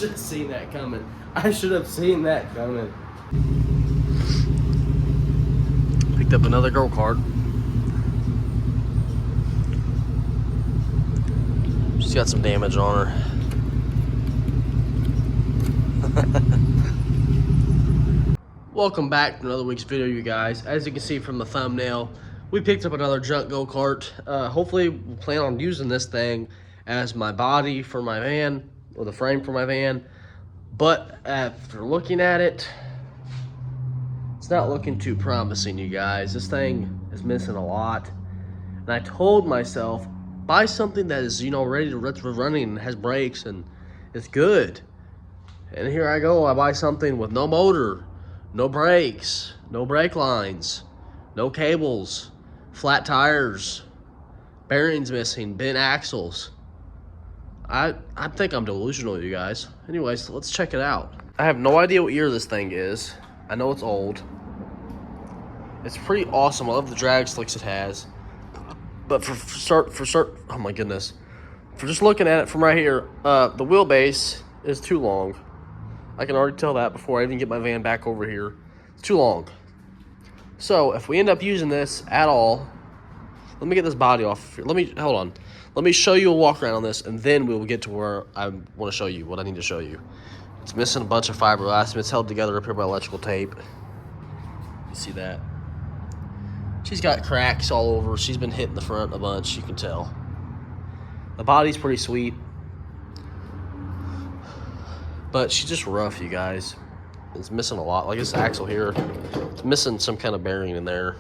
should have seen that coming. I should have seen that coming. Picked up another go-kart. She's got some damage on her. Welcome back to another week's video, you guys. As you can see from the thumbnail, we picked up another junk go-kart. Hopefully, we plan on using this thing as my body for my van, or the frame for my van. But after looking at it, it's not looking too promising, you guys. This thing is missing a lot. And I told myself, buy something that is, ready to running and has brakes and it's good. And here I go, I buy something with no motor, no brakes, no brake lines, no cables, flat tires, bearings missing, bent axles. I think I'm delusional, you guys. Anyways, let's check it out. I have no idea what year this thing is. I know it's old. It's pretty awesome. I love the drag slicks it has. But for start, oh my goodness. For just looking at it from right here, the wheelbase is too long. I can already tell that before I even get my van back over here. It's too long. So if we end up using this at all, let me get this body off here. Hold on. Let me show you a walk around on this, and then we will get to where I want to show you what I need to show you. It's missing a bunch of fiberglass, and it's held together up here by electrical tape. You see that? She's got cracks all over. She's been hitting the front a bunch, you can tell. The body's pretty sweet, but she's just rough, you guys. It's missing a lot. Like this axle here, it's missing some kind of bearing in there.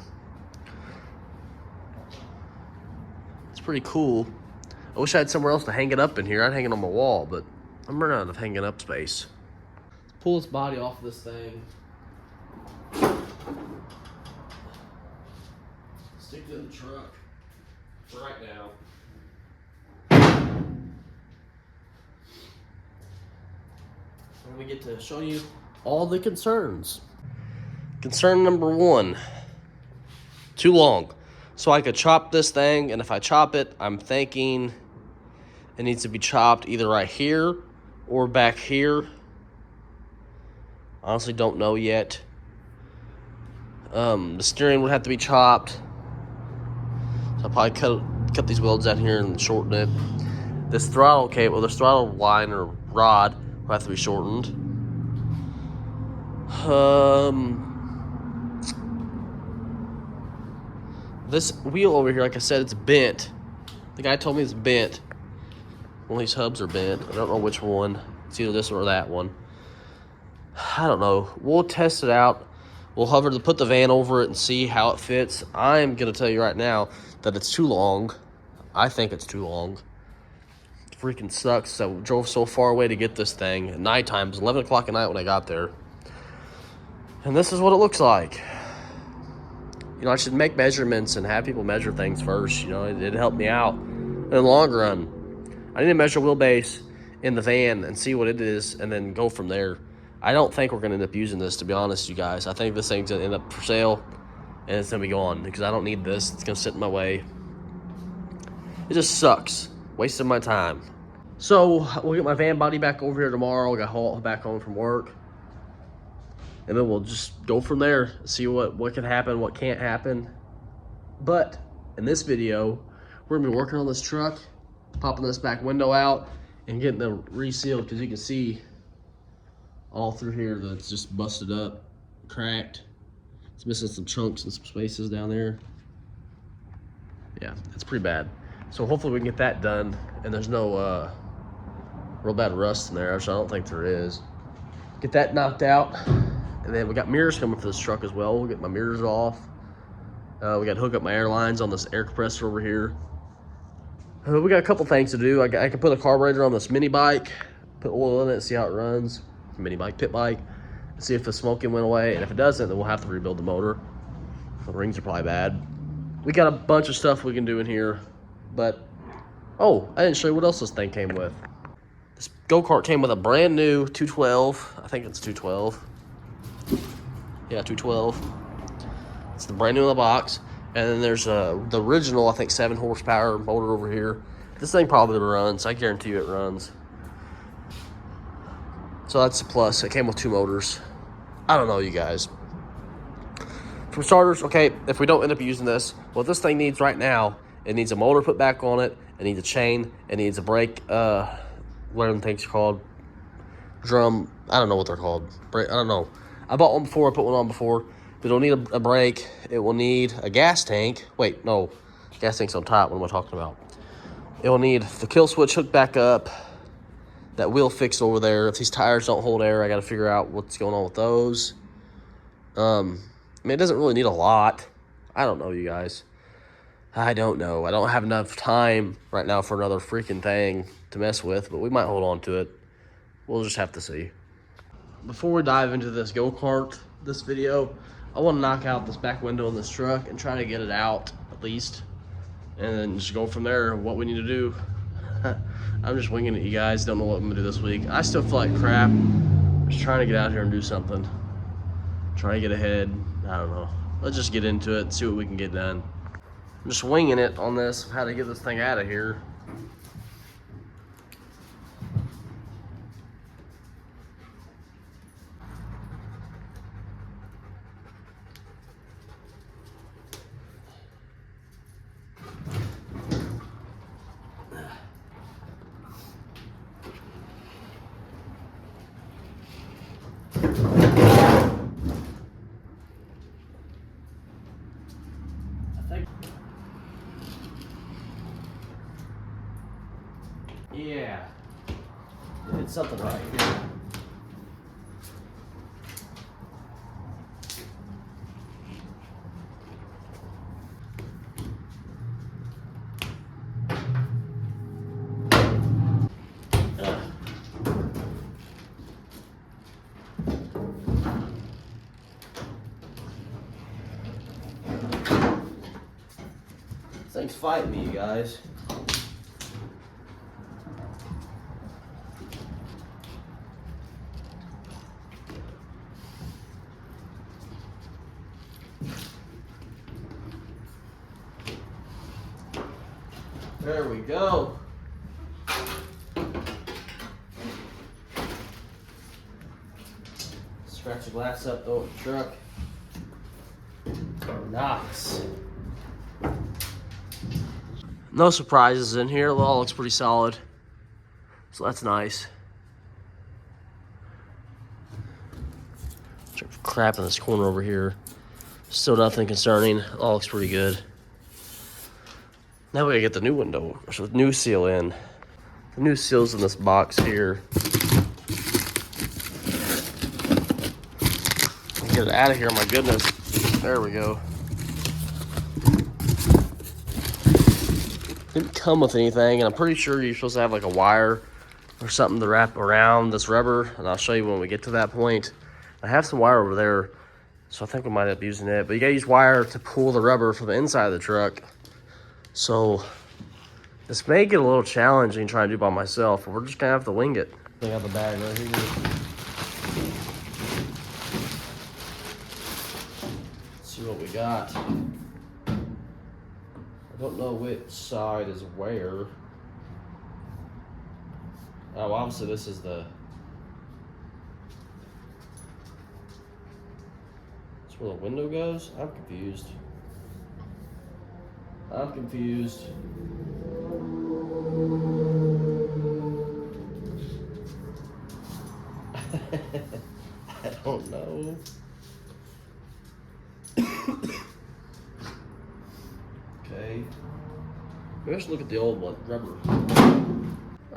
It's pretty cool. I wish I had somewhere else to hang it up in here. I'd hang it on my wall, but I'm running out of hanging up space. Let's pull this body off of this thing. Stick it in the truck for right now. And we get to show you all the concerns. Concern number one, too long. So I could chop this thing, and if I chop it, I'm thinking it needs to be chopped either right here or back here. Honestly, don't know yet. The steering would have to be chopped. So I'll probably cut these welds out here and shorten it. This throttle cable, this throttle line or rod will have to be shortened. This wheel over here, like I said, it's bent. The guy told me it's bent. One of these hubs are bent. I don't know which one. It's either this one or that one. I don't know. We'll test it out. We'll hover to put the van over it and see how it fits. I'm going to tell you right now that it's too long. I think it's too long. It freaking sucks. So we drove so far away to get this thing at nighttime. It was 11 o'clock at night when I got there. And this is what it looks like. I should make measurements and have people measure things first. It'd help me out in the long run. I need to measure wheelbase in the van and see what it is and then go from there. I don't think we're going to end up using this, to be honest, you guys. I think this thing's going to end up for sale and it's going to be gone because I don't need this. It's going to sit in my way. It just sucks. Wasting my time. So we'll get my van body back over here tomorrow. I got haul back home from work. And then we'll just go from there, see what can happen, what can't happen. But in this video, we're gonna be working on this truck, popping this back window out and getting it resealed, because you can see all through here that it's just busted up, cracked. It's missing some chunks and some spaces down there. Yeah, it's pretty bad. So hopefully we can get that done, and there's no real bad rust in there, which I don't think there is. Get that knocked out. And then we got mirrors coming for this truck as well. We'll get my mirrors off. We got to hook up my air lines on this air compressor over here. We got a couple things to do. I can put a carburetor on this mini bike, put oil in it, see how it runs. Mini bike, pit bike, and see if the smoking went away. And if it doesn't, then we'll have to rebuild the motor. The rings are probably bad. We got a bunch of stuff we can do in here. But, oh, I didn't show you what else this thing came with. This go-kart came with a brand new 212. I think it's 212. Yeah, 212. It's the brand new in the box. And then there's the original, I think, 7 horsepower motor over here. This thing probably runs. I guarantee you it runs. So that's a plus. It came with 2 motors. I don't know, you guys. For starters, okay, if we don't end up using this, what this thing needs right now, it needs a motor put back on it, it needs a chain, it needs a brake, whatever the thing's called, drum, I don't know what they're called, brake, I don't know. I bought one before, I put one on before, but it'll need a brake, it will need a gas tank, wait, no, gas tank's on top, what am I talking about? It will need the kill switch hooked back up, that wheel fixed over there. If these tires don't hold air, I got to figure out what's going on with those. I mean, it doesn't really need a lot. I don't know, you guys. I don't know. I don't have enough time right now for another freaking thing to mess with, but we might hold on to it. We'll just have to see. Before we dive into this go-kart, this video, I want to knock out this back window in this truck and try to get it out, at least. And then just go from there, what we need to do. I'm just winging it, you guys. Don't know what I'm going to do this week. I still feel like crap. Just trying to get out here and do something. Trying to get ahead. I don't know. Let's just get into it and see what we can get done. I'm just winging it on this, how to get this thing out of here. Yeah, did something right here. This thing's fighting me, you guys. There we go. Scratch the glass up, throw it in the truck. Nice. No surprises in here. It all looks pretty solid. So that's nice. Check for crap in this corner over here. Still nothing concerning. It all looks pretty good. Now we gotta get the new window, or the new seal in. The new seal's in this box here. Get it out of here, my goodness. There we go. Didn't come with anything, and I'm pretty sure you're supposed to have like a wire or something to wrap around this rubber, and I'll show you when we get to that point. I have some wire over there, so I think we might end up using it, but you gotta use wire to pull the rubber from the inside of the truck. So this may get a little challenging trying to do by myself, but we're just gonna have to wing it. I have the bag right here. Let's see what we got. I don't know which side is where. Oh, obviously this is the. That's where the window goes? I'm confused. I'm confused. I don't know. Okay. Let's look at the old one, rubber.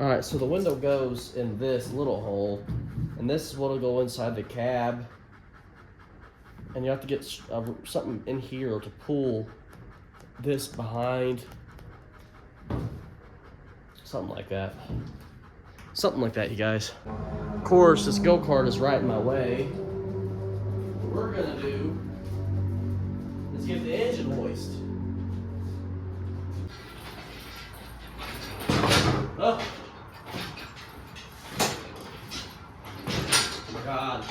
All right, so the window goes in this little hole, and this is what will go inside the cab. And you have to get something in here to pull this behind. Something like that. Something like that, you guys. Of course, this go-kart is right in my way. What we're gonna do is get the engine hoist. Oh. Oh my God.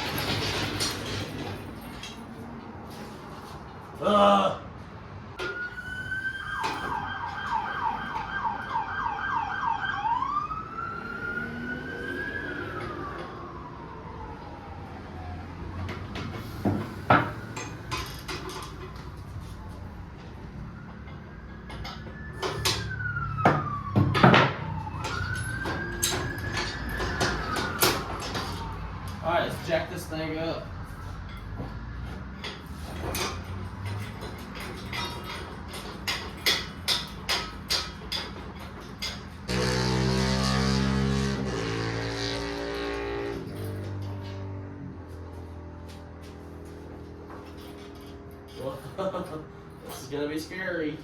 thing up. This is gonna be scary.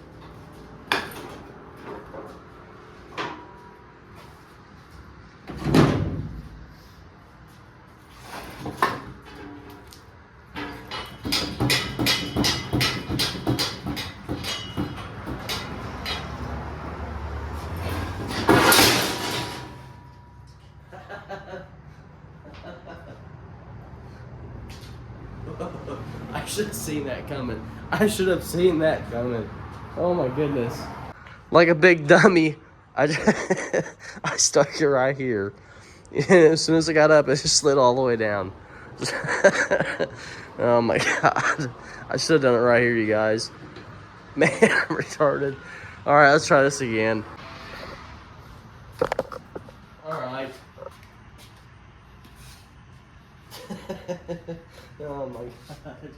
I should have seen that coming. I should have seen that coming. Oh my goodness. Like a big dummy, I stuck it right here. As soon as I got up, it just slid all the way down. Oh my God. I should have done it right here, you guys. Man, I'm retarded. All right, let's try this again. All right. Oh my God.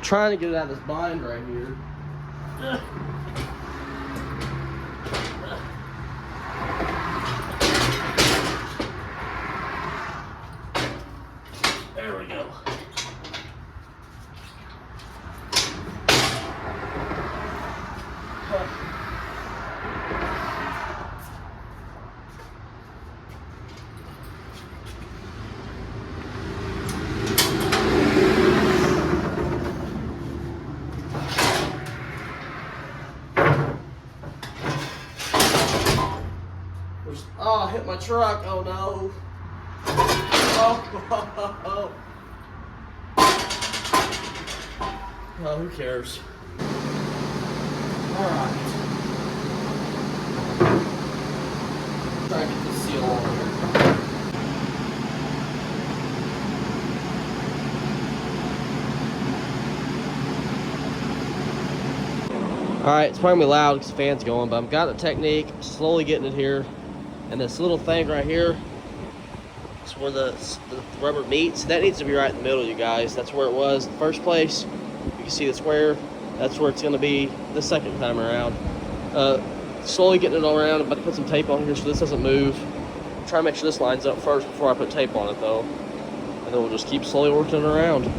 Trying to get it out of this bind right here. There we go. Oh, I hit my truck. Oh no. Oh, oh, who cares? All right. Try to get this seal on here. All right, it's probably gonna be loud because the fan's going, but I've got a technique, slowly getting it here. And this little thing right here is where the rubber meets. That needs to be right in the middle, you guys. That's where it was in the first place. You can see the square. That's where it's going to be the second time around. Slowly getting it all around. I'm about to put some tape on here so this doesn't move. Try to make sure this lines up first before I put tape on it, though. And then we'll just keep slowly working it around.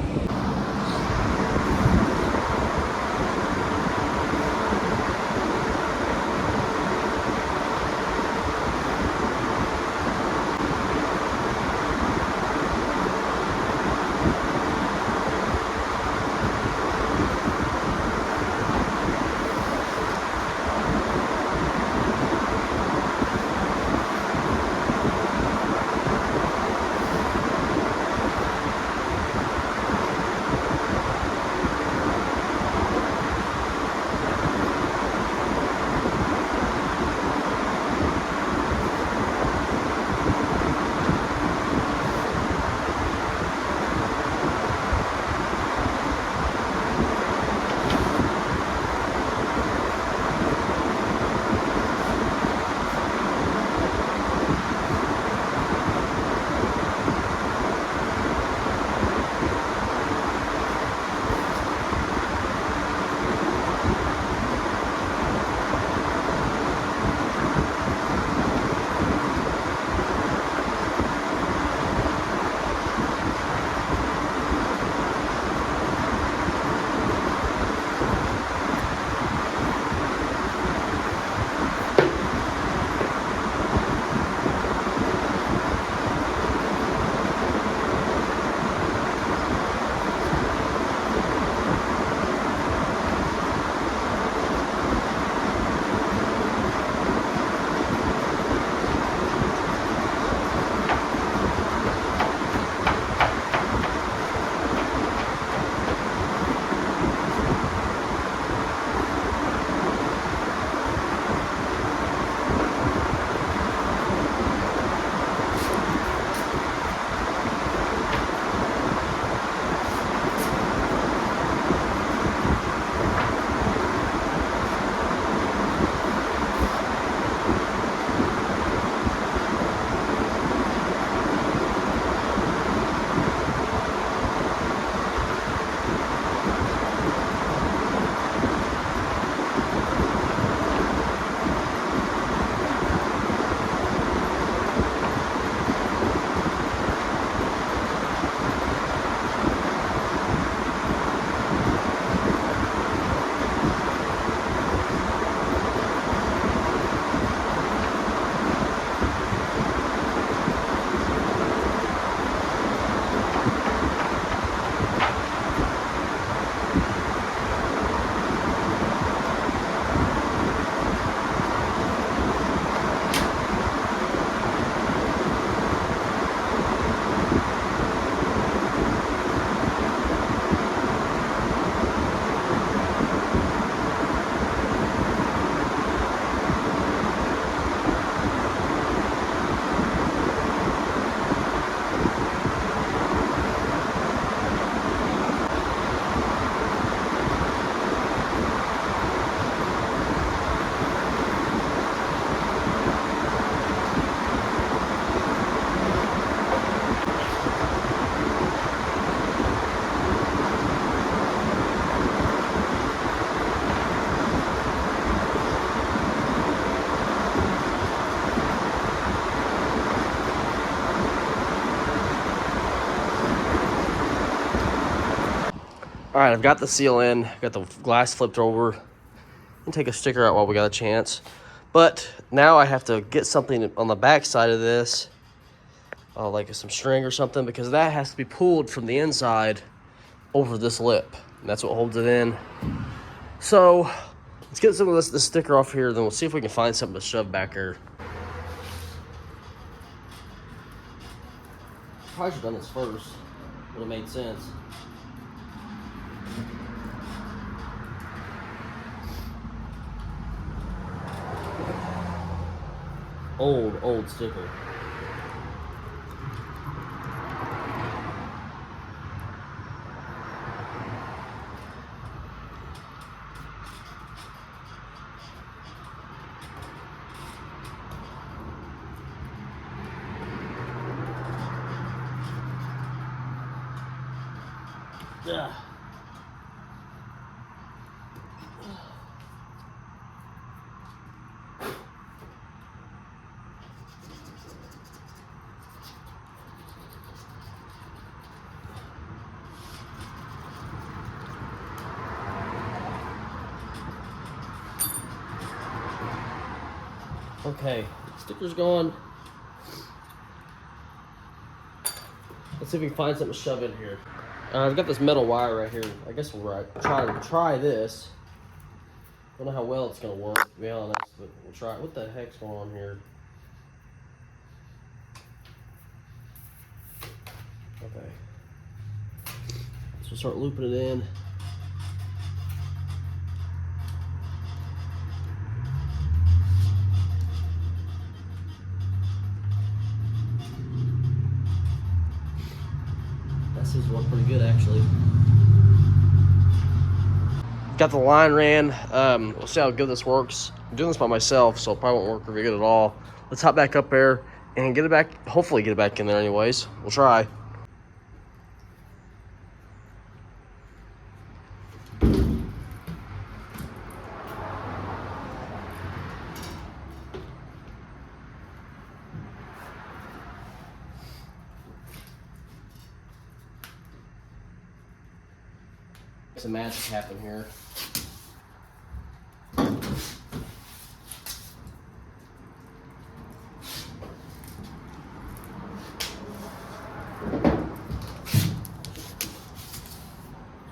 All right, I've got the seal in, got the glass flipped over, and take a sticker out while we got a chance. But now I have to get something on the back side of this, like some string or something, because that has to be pulled from the inside over this lip. And that's what holds it in. So let's get some of this sticker off here, then we'll see if we can find something to shove back here. Probably should have done this first. Would have made sense. Old sticker. Yeah. Okay, sticker's gone. Let's see if we can find something to shove in here. I've got this metal wire right here. I guess we'll try this. Don't know how well it's gonna work, to be honest, but we'll try it. What the heck's going on here? Okay. So we'll start looping it in. That seems to work pretty good, actually. Got the line ran. We'll see how good this works. I'm doing this by myself, so it probably won't work very good at all. Let's hop back up there and get it back, hopefully get it back in there anyways. We'll try. Some magic happen here.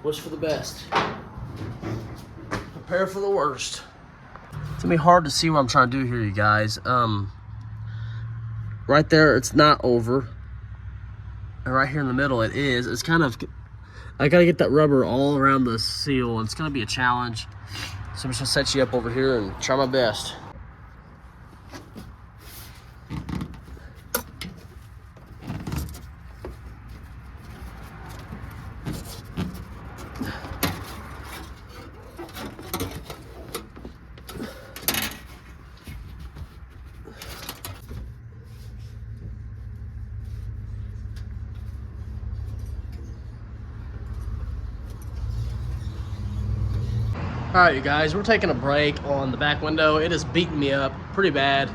Wish for the best. Prepare for the worst. It's gonna be hard to see what I'm trying to do here, you guys. Right there, it's not over. And right here in the middle, it is. It's kind of, I gotta get that rubber all around the seal. It's gonna be a challenge. So I'm just gonna set you up over here and try my best. All right, you guys, we're taking a break on the back window. It is beating me up pretty bad.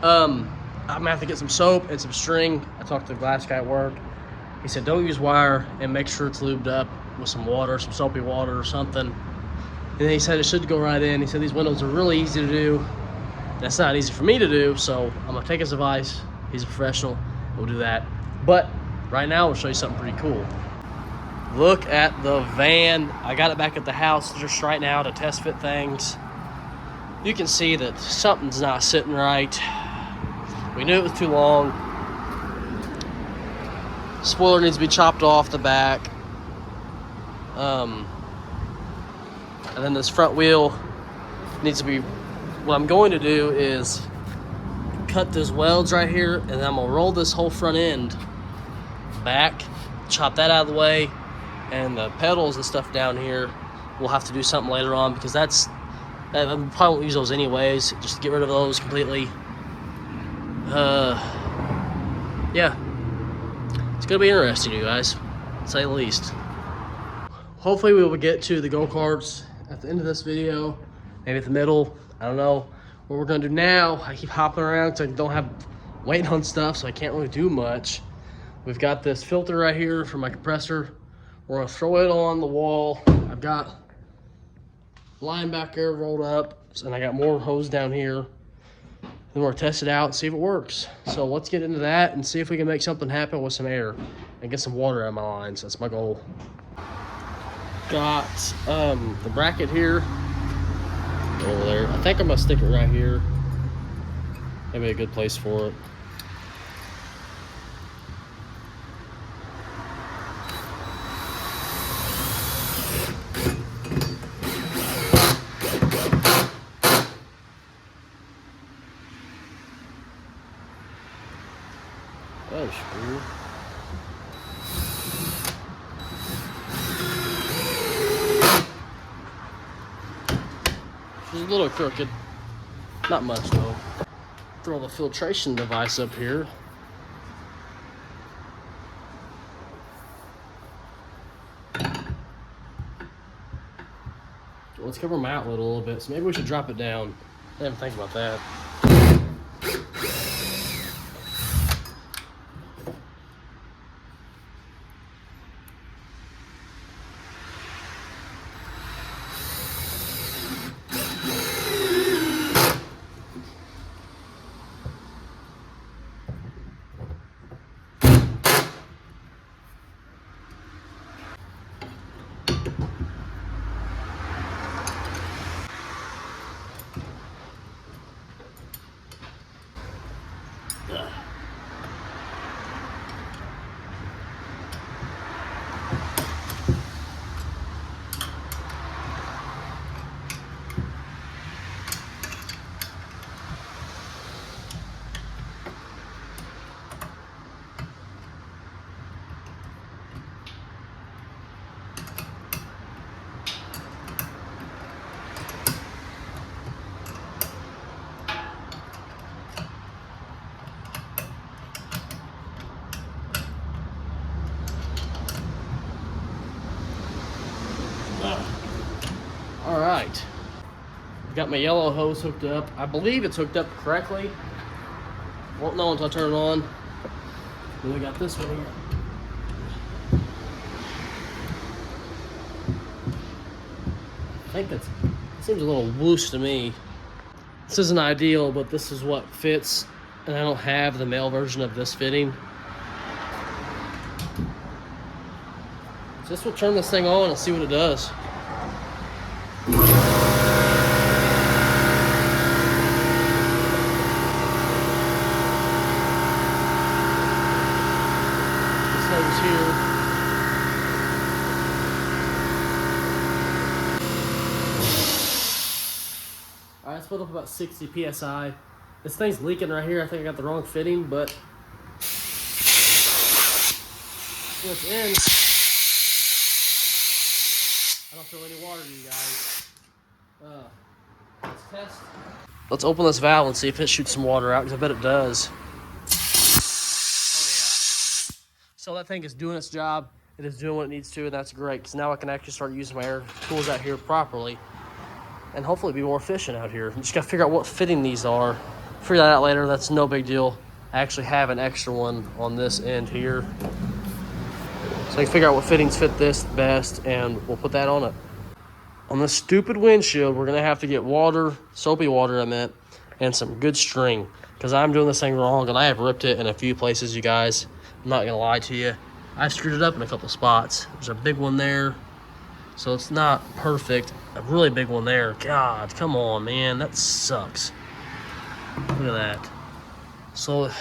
I'm gonna have to get some soap and some string. I talked to the glass guy at work. He said, don't use wire and make sure it's lubed up with some water, some soapy water or something. And then he said it should go right in. He said these windows are really easy to do. That's not easy for me to do, so I'm gonna take his advice. He's a professional, we'll do that. But right now, we'll show you something pretty cool. Look at the van. I got it back at the house just right now to test fit things. You can see that something's not sitting right. We knew it was too long. Spoiler needs to be chopped off the back. And then this front wheel needs to be, what I'm going to do is cut these welds right here, and then I'm gonna roll this whole front end back, chop that out of the way. And the pedals and stuff down here, we'll have to do something later on, because I probably won't use those anyways. Just get rid of those completely. Yeah, it's gonna be interesting, you guys, to say the least. Hopefully we will get to the go-karts at the end of this video, maybe at the middle. I don't know what we're gonna do now. I keep hopping around because I don't have waiting on stuff, so I can't really do much. We've got this filter right here for my compressor. We're gonna throw it on the wall. I've got line back there rolled up, and I got more hose down here. Then we're gonna test it out and see if it works. So let's get into that and see if we can make something happen with some air and get some water out of my lines. That's my goal. Got the bracket here over there. I think I'm gonna stick it right here. Maybe a good place for it. That is cool. She's a little crooked. Not much though. Throw the filtration device up here. Let's cover my outlet a little bit. So maybe we should drop it down. I didn't think about that. All right, got my yellow hose hooked up. I believe it's hooked up correctly. Won't know until I turn it on. Then we got this one here. I think that seems a little loose to me. This isn't ideal, but this is what fits, and I don't have the male version of this fitting. So this will turn this thing on and see what it does. Here. Alright, it's put up about 60 psi. This thing's leaking right here. I think I got the wrong fitting, but it's in. I don't feel any water to you guys. Let's test. Let's open this valve and see if it shoots some water out, because I bet it does. So that thing is doing its job. It is doing what it needs to, and that's great, because now I can actually start using my air tools out here properly and hopefully be more efficient out here. I'm just got to figure out what fitting these are. Figure that out later. That's no big deal. I actually have an extra one on this end here. So I can figure out what fittings fit this best, and we'll put that on it. On this stupid windshield, we're going to have to get water, soapy water I meant, and some good string, because I'm doing this thing wrong, and I have ripped it in a few places, you guys. I'm not gonna lie to you. I screwed it up in a couple spots. There's a big one there, so it's not perfect. A really big one there. God, come on, man, that sucks. Look at that. So you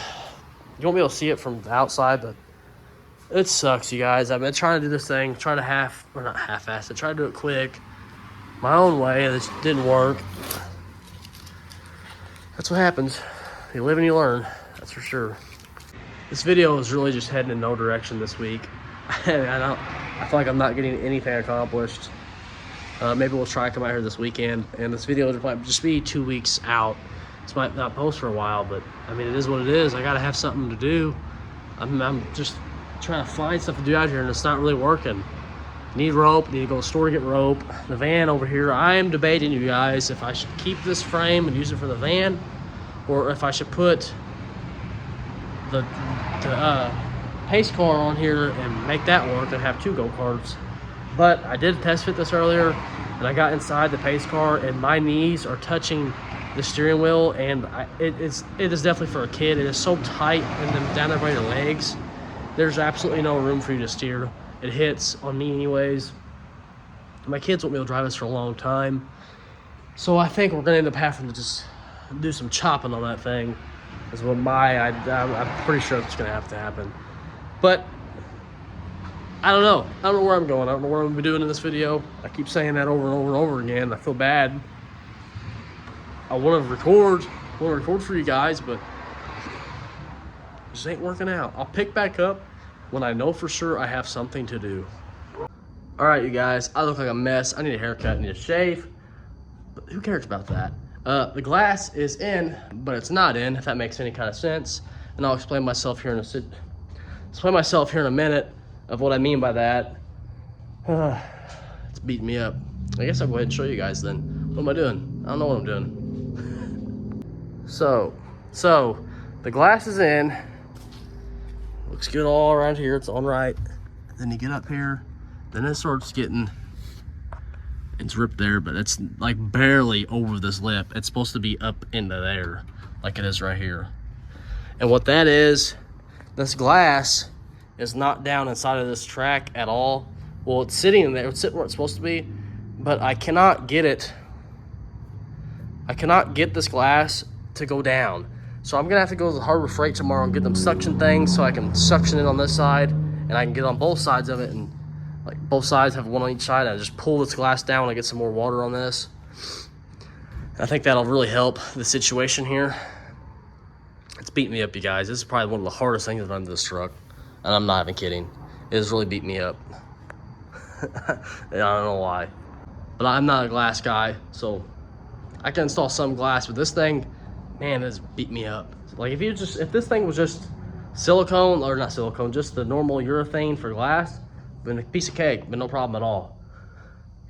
won't be able to see it from the outside, but it sucks, you guys. I've been trying to do this thing, try to not half-ass it, try to do it quick, my own way, and it just didn't work. That's what happens. You live and you learn, that's for sure. This video is really just heading in no direction this week. I feel like I'm not getting anything accomplished. Maybe we'll try to come out here this weekend, and this video might just be 2 weeks out. This might not post for a while, but I mean, it is what it is. I gotta have something to do. I'm just trying to find stuff to do out here, and it's not really working. Need rope, need to go to the store to get rope. The van over here, I am debating, you guys, if I should keep this frame and use it for the van, or if I should put the pace car on here and make that work and have 2 go-karts. But I did test fit this earlier, and I got inside the pace car, and my knees are touching the steering wheel, and it is definitely for a kid. It is so tight in them down there by your legs. There's absolutely no room for you to steer. It hits on me anyways. My kids won't be able to drive this for a long time, so I think we're gonna end up having to just do some chopping on that thing. Is what I'm pretty sure it's gonna have to happen. But I don't know. I don't know where I'm going. I don't know what I'm gonna be doing in this video. I keep saying that over and over and over again. I feel bad. I want to record for you guys, but it just ain't working out. I'll pick back up when I know for sure I have something to do. All right, you guys, I look like a mess. I need a haircut, I need a shave, but who cares about that? The glass is in, but it's not in, if that makes any kind of sense. And I'll explain myself here in a minute of what I mean by that. It's beating me up. I guess I'll go ahead and show you guys then. What am I doing? I don't know what I'm doing. So the glass is in. Looks good all around here. It's on right. Then you get up here, then it starts getting, it's ripped there, but it's like barely over this lip. It's supposed to be up into there, like it is right here. And what that is, this glass is not down inside of this track at all. Well, it's sitting in there. It's sitting where it's supposed to be, but I cannot get it. I cannot get this glass to go down. So I'm gonna have to go to the Harbor Freight tomorrow and get them suction things so I can suction it on this side, and I can get on both sides of it, and like both sides have one on each side. I just pull this glass down and get some more water on this. I think that'll really help the situation here. It's beating me up, you guys. This is probably one of the hardest things I've done to this truck, and I'm not even kidding. It has really beat me up. I don't know why, but I'm not a glass guy, so I can install some glass, but this thing, man, it's beat me up. Like if this thing was just silicone, or not silicone, just the normal urethane for glass, been a piece of cake, but no problem at all.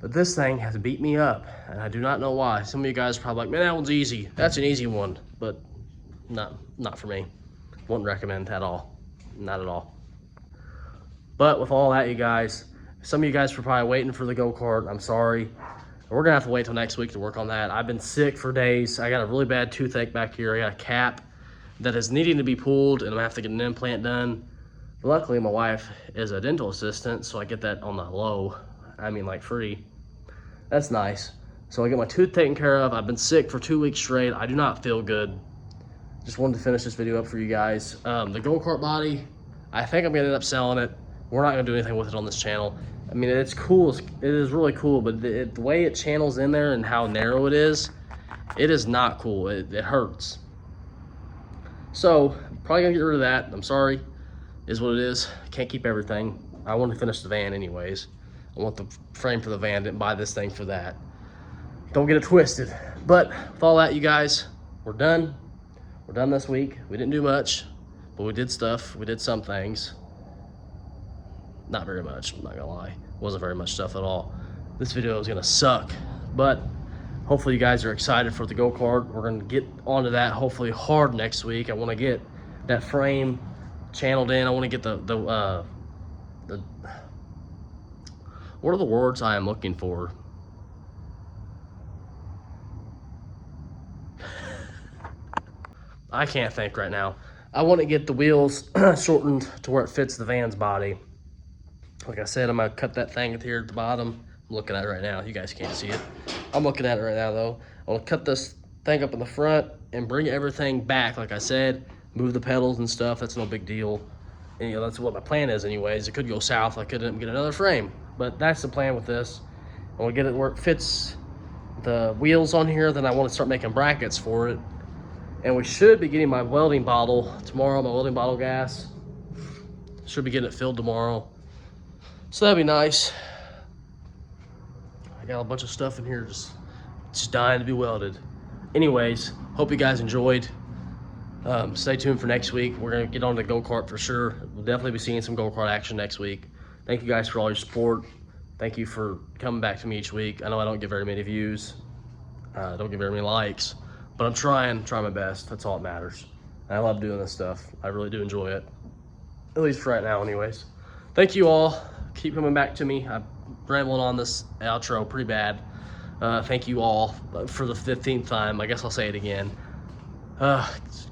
But this thing has beat me up, and I do not know why. Some of you guys are probably like, man, that one's easy. That's an easy one, but not for me. Wouldn't recommend at all, not at all. But with all that, you guys, some of you guys were probably waiting for the go-kart. I'm sorry. We're gonna have to wait till next week to work on that. I've been sick for days. I got a really bad toothache back here. I got a cap that is needing to be pulled, and I'm gonna have to get an implant done. But luckily, my wife is a dental assistant, so I get that on the low. I mean, like free. That's nice. So I get my tooth taken care of. I've been sick for 2 weeks straight. I do not feel good. Just wanted to finish this video up for you guys. The go-kart body, I think I'm gonna end up selling it. We're not gonna do anything with it on this channel. I mean, it's cool. It is really cool, but the way it channels in there and how narrow it is not cool. It hurts. So, probably gonna get rid of that. I'm sorry. Is what it is. Can't keep everything. I want to finish the van anyways. I want the frame for the van. Didn't buy this thing for that. Don't get it twisted. But with all that, you guys, we're done. We're done this week. We didn't do much, but we did stuff. We did some things. Not very much, I'm not gonna lie. Wasn't very much stuff at all. This video is gonna suck, but hopefully you guys are excited for the go-kart. We're gonna get onto that hopefully hard next week. I wanna get that frame channeled in. I wanna get the what are the words I am looking for? I can't think right now. I wanna get the wheels shortened to where it fits the van's body. Like I said, I'm gonna cut that thing here at the bottom. I'm looking at it right now. You guys can't see it. I'm looking at it right now though. I wanna cut this thing up in the front and bring everything back. Like I said, move the pedals and stuff. That's no big deal. And you know, that's what my plan is anyways. It could go south. I couldn't get another frame, but that's the plan with this. I wanna get it where it fits the wheels on here. Then I wanna start making brackets for it. And we should be getting my welding bottle tomorrow, my welding bottle gas. Should be getting it filled tomorrow. So that'd be nice. I got a bunch of stuff in here just dying to be welded. Anyways, hope you guys enjoyed. Stay tuned for next week. We're gonna get on the go-kart for sure. We'll definitely be seeing some go-kart action next week. Thank you guys for all your support. Thank you for coming back to me each week. I know I don't get very many views. Don't get very many likes, but I'm trying my best. That's all that matters. And I love doing this stuff. I really do enjoy it. At least for right now, anyways. Thank you all. Keep coming back to me. I'm rambling on this outro pretty bad. Thank you all for the 15th time. I guess I'll say it again.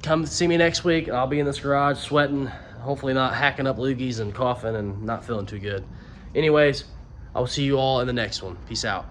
Come see me next week. I'll be in this garage sweating, hopefully not hacking up loogies and coughing and not feeling too good. Anyways, I will see you all in the next one. Peace out.